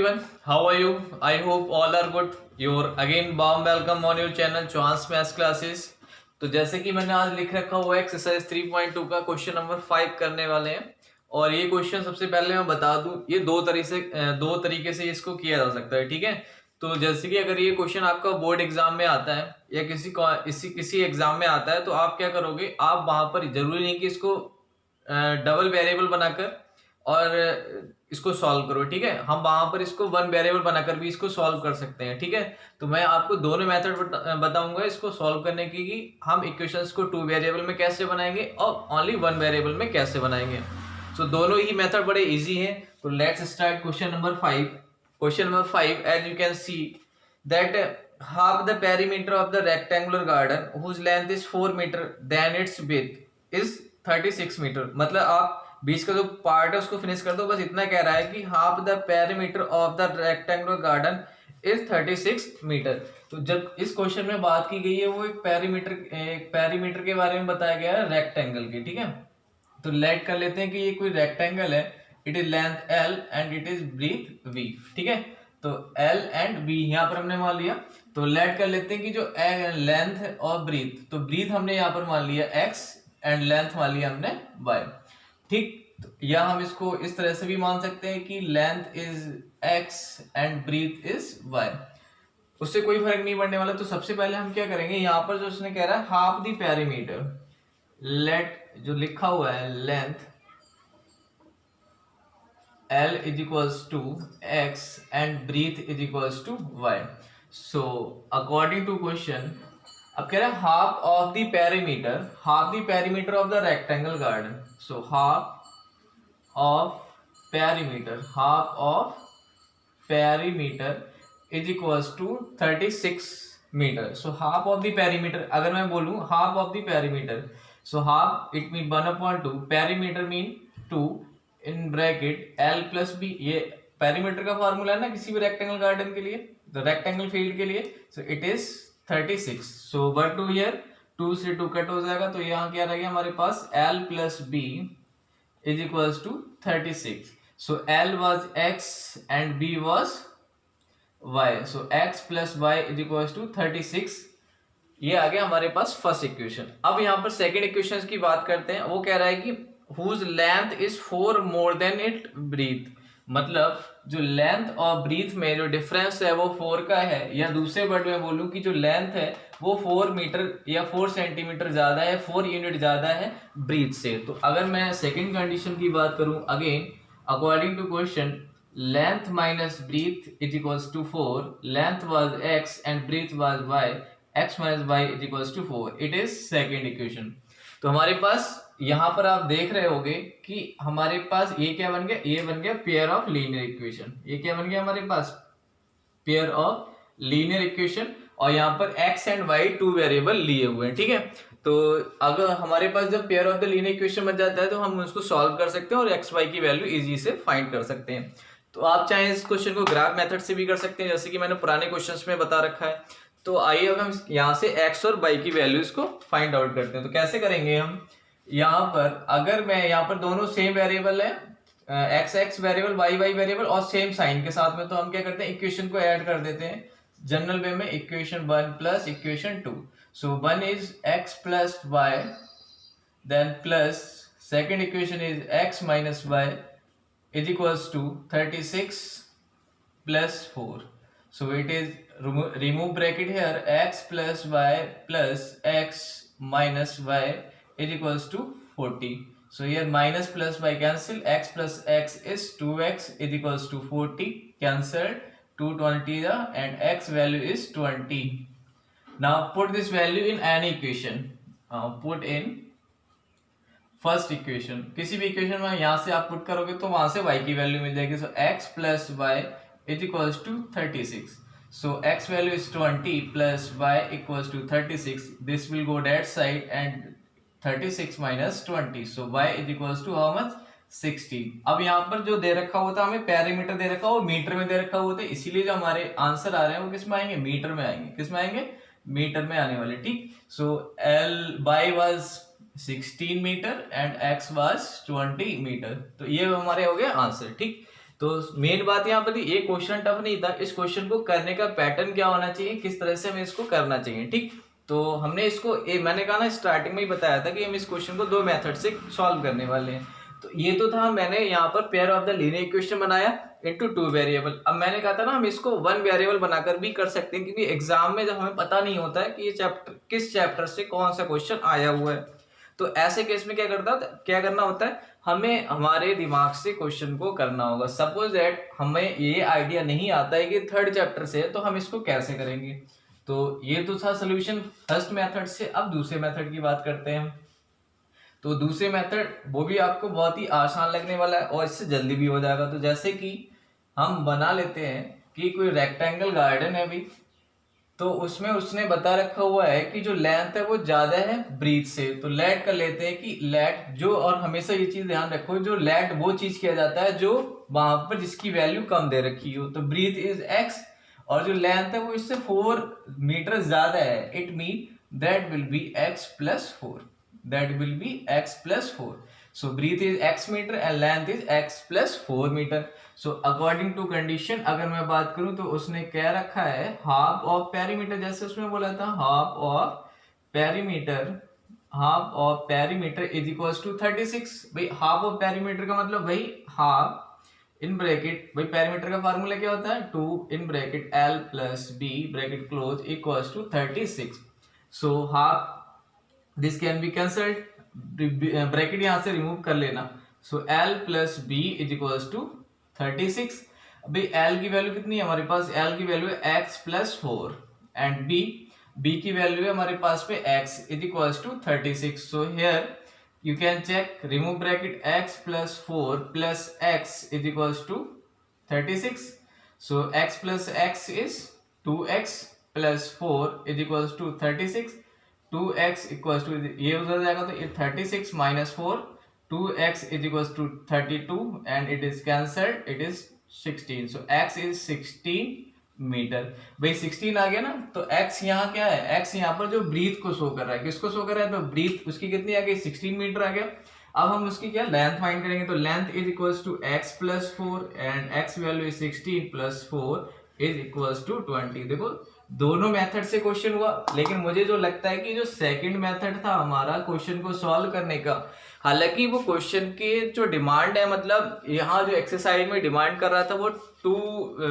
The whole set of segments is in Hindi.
everyone, how are you? I hope all are good. Your again warm welcome on your channel Chance Maths Classes. तो जैसे कि मैंने आज लिख रखा हुआ है एक्सरसाइज 3.2 का क्वेश्चन नंबर 5 करने वाले हैं। और ये क्वेश्चन सबसे पहले मैं बता दूं, ये दो तरीके से इसको किया जा सकता है, ठीक है। तो जैसे कि अगर ये क्वेश्चन आपका बोर्ड एग्जाम में आता है या किसी एग्जाम में आता है, तो आप क्या करोगे, आप वहां पर जरूरी नहीं कि इसको डबल वेरिएबल बनाकर और इसको सॉल्व करो, ठीक है। हम वहां पर इसको वन वेरिएबल बनाकर भी इसको सॉल्व कर सकते हैं, ठीक है। तो मैं आपको दोनों मेथड बताऊंगा इसको सॉल्व करने की, कि हम इक्वेशंस को टू वेरिएबल में कैसे बनाएंगे और ओनली वन वेरिएबल में कैसे बनाएंगे। सो दोनों ही मेथड बड़े इजी हैं। तो let's start question number 5। Question number 5, as you can see that half the perimeter of the rectangular garden whose length is 4 meter then its width is 36 meter। मतलब आप बीच का जो पार्ट है उसको फिनिश कर दो, बस इतना कह रहा है कि half the perimeter of the rectangular garden is 36 metre. तो जब इस क्वेश्चन में बात की गई है वो एक पेरीमीटर के बारे में बताया गया है, रेक्टेंगल के, ठीक है। तो लेट कर लेते हैं कि ये कोई रेक्टेंगल है, it is length L and it is breadth V, ठीक है। तो L एंड V यहाँ पर हमने मान लिया। तो लेट कर लेते हैं कि जो लेंथ और ब्रीथ, तो ब्रीथ हमने यहाँ पर मान लिया X एंड लेंथ मान लिया हमने Y, ठीक। या हम इसको इस तरह से भी मान सकते हैं कि length is X and breadth is Y, उससे कोई फर्क नहीं पड़ने वाला। तो सबसे पहले हम क्या करेंगे, यहाँ पर जो उसने कह रहा है हाफ द पेरीमीटर, लेट जो लिखा हुआ है length L is equals to X and breadth is equals to Y. So according to question, अब कह रहा है half of the perimeter of the rectangle garden. So half of perimeter is equals to 36 meter. So half of the perimeter, अगर मैं बोलूं half of the perimeter, so half it mean 1/2, perimeter mean 2 in bracket L plus B. ये पेरीमीटर का फॉर्मूला है ना किसी भी रेक्टेंगल गार्डन के लिए, तो रेक्टेंगल फील्ड के लिए। सो इट इज 36। सो 1 2 हियर, 2 से 2 कट हो जाएगा, तो यहाँ क्या रहेगा हमारे पास L plus B is equals to 36। So L was X and B was Y। So X plus Y is equals to 36। ये आ गया हमारे पास फर्स्ट इक्वेशन। अब यहाँ पर सेकेंड इक्वेशन की बात करते हैं। वो कह रहा है कि whose length is 4 more than its breadth, मतलब जो लेंथ और ब्रीथ में जो डिफरेंस है वो 4 का है, या दूसरे वर्ड में बोलूं कि जो लेंथ है वो 4 मीटर या 4 सेंटीमीटर ज्यादा है, 4 यूनिट ज्यादा है ब्रीथ से। तो अगर मैं सेकंड कंडीशन की बात करूं, again according to question length minus breadth is equals to 4, length was X and breadth was Y, X minus Y is equals to 4, it is second equation. तो हमारे पास यहां पर आप देख रहे होगे कि हमारे पास ये क्या बन गया, ये बन गया पेयर ऑफ लीनियर इक्वेशन। ये क्या बन गया हमारे पास, पेयर ऑफ लीनियर इक्वेशन। और यहाँ पर X and Y two variable लिए हुए हैं, ठीक है। तो अगर हमारे पास जब pair of the linear equation बन जाता है तो हम उसको सॉल्व कर सकते हैं और X Y की वैल्यू इजी से फाइंड कर सकते हैं। तो आप चाहे इस क्वेश्चन को ग्राफ मेथड से भी कर सकते हैं, जैसे कि मैंने पुराने क्वेश्चंस में बता रखा है। तो आइए अब हम यहाँ से X और Y की वैल्यूज को फाइंड आउट करते हैं। तो कैसे करेंगे हम, यहाँ पर अगर मैं यहाँ पर दोनों सेम वेरिएबल है, x वेरिएबल y वेरिएबल और सेम साइन के साथ में, तो हम क्या करते हैं इक्वेशन को ऐड कर देते हैं जनरल वे में, equation 1 plus equation 2। So 1 is x plus y, then plus second equation is x minus y is equals to 36 plus 4। So it is remove bracket here, x plus y plus x minus y is equals to 40. So here minus plus y cancel, x plus x is 2x is equals to 40, cancelled, 220 and x value is 20. Now put this value in any equation, put in first equation, किसी भी इक्वेशन में यहाँ से आप पुट करोगे तो वहां से y की वैल्यू मिल जाएगी। सो x plus y is equals to 36. So x value is 20 plus y equals to 36. This will go that side and 36 minus 20. So y is equals to how much, 60। अब यहाँ पर जो दे रखा होता है हमें पेरीमीटर दे रखा हो, मीटर में दे रखा होता है, इसीलिए जो हमारे आंसर आ रहे हैं वो किस में आएंगे, मीटर में आएंगे। किस में आएंगे, मीटर में आने वाले, ठीक। So y was 16 metre and x was 20 metre. तो ये हमारे हो गए आंसर, ठीक। तो मेन बात यहाँ पर ये क्वेश्चन टफ नहीं था, इस क्वेश्चन को करने का पैटर्न क्या होना चाहिए, किस तरह से हमें इसको करना चाहिए। ठीक, तो हमने इसको मैंने कहा ना स्टार्टिंग में ही बताया था कि हम इस क्वेश्चन को दो मेथड से सॉल्व करने वाले हैं। तो ये तो था, मैंने यहाँ पर pair of the linear equation बनाया इनटू टू वेरिएबल। अब मैंने कहा था ना हम इसको वन वेरिएबल बनाकर भी कर सकते हैं, क्योंकि एग्जाम में जब हमें पता नहीं होता है कि ये चैप्टर किस चैप्टर से कौन सा क्वेश्चन आया हुआ है, तो ऐसे केस में क्या करना होता है, हमें हमारे दिमाग से क्वेश्चन को करना होगा। सपोज दैट हमें ये आइडिया नहीं आता है कि थर्ड चैप्टर से है, तो हम इसको कैसे करेंगे। तो ये तो था सोल्यूशन फर्स्ट मेथड से। अब दूसरे मेथड की बात करते हैं। तो दूसरे मेथड वो भी आपको बहुत ही आसान लगने वाला है और इससे जल्दी भी हो जाएगा। तो जैसे कि हम बना लेते हैं कि कोई रेक्टेंगल गार्डन है अभी, तो उसमें उसने बता रखा हुआ है कि जो लेंथ है वो ज्यादा है ब्रीथ से। तो लेट कर लेते हैं कि लेट जो, और हमेशा ये चीज ध्यान रखो, जो लेट वो चीज किया जाता है जो वहां पर जिसकी वैल्यू कम दे रखी हो। तो ब्रीथ इज एक्स और जो लेंथ है वो इससे 4 मीटर ज्यादा है, it mean that will be X plus 4, that will be X plus 4। So breadth is x metre and length is x plus 4 metre. So according to condition अगर मैं बात करूं तो उसने क्या रखा है, हाफ ऑफ पेरीमीटर, जैसे उसमें बोला था half of perimeter is equals to 36। भाई हाफ ऑफ पेरीमीटर का मतलब भाई हाफ इन ब्रैकेट, भाई पेरीमीटर का फार्मूला क्या होता है, 2 in bracket l plus b bracket close equals to 36। So half this can be cancelled, bracket यहां से रिमूव कर लेना। So l plus B is equals to 36। अभी l की वैल्यू कितनी है हमारे पास, l की वैल्यू है x प्लस 4 एंड b की वैल्यू है हमारे पास पे x is equals to 36। So here you can check, remove bracket x plus 4 plus x is equals to 36। So x plus x is 2x plus 4 is equals to 36। 2x equals to, ये उधर जाएगा तो ये 36 minus 4, 2x is equals to 32 and it is cancelled, it is 16। So x is 16 metre. भाई 16 आ गया ना, तो x यहाँ क्या है, x यहाँ पर जो ब्रीथ को शो कर रहा है, किसको शो कर रहा है, तो ब्रीथ उसकी कितनी आ गई, 16 मीटर आ गया। अब हम उसकी क्या लेंथ फाइंड करेंगे, तो length is equals to x plus 4 and x value is 16 plus 4 is equals to 20। देखो दोनों मेथड से क्वेश्चन हुआ, लेकिन मुझे जो लगता है कि जो सेकंड मेथड था हमारा क्वेश्चन को सॉल्व करने का, हालांकि वो क्वेश्चन के जो डिमांड है, मतलब यहाँ जो एक्सरसाइज में डिमांड कर रहा था वो 2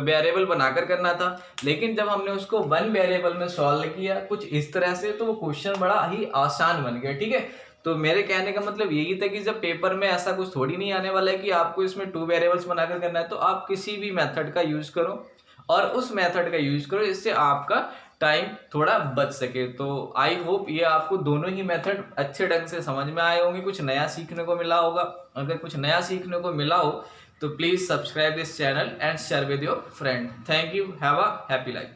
वेरिएबल बनाकर करना था, लेकिन जब हमने उसको 1 वेरिएबल में सॉल्व किया कुछ इस तरह से, तो वो क्वेश्चन बड़ा ही आसान बन गया। ठीक है, तो मेरे कहने का मतलब यही था कि जब पेपर में ऐसा कुछ थोड़ी नहीं आने वाला है कि आपको इसमें 2 वेरिएबल्स बनाकर करना है, तो आप किसी भी मेथड का यूज करो और उस मेथड का यूज करो, इससे आपका टाइम थोड़ा बच सके। तो आई होप ये आपको दोनों ही मेथड अच्छे ढंग से समझ में आए होंगे, कुछ नया सीखने को मिला होगा। अगर कुछ नया सीखने को मिला हो तो please subscribe this channel and share with your friend. Thank you, have a happy life.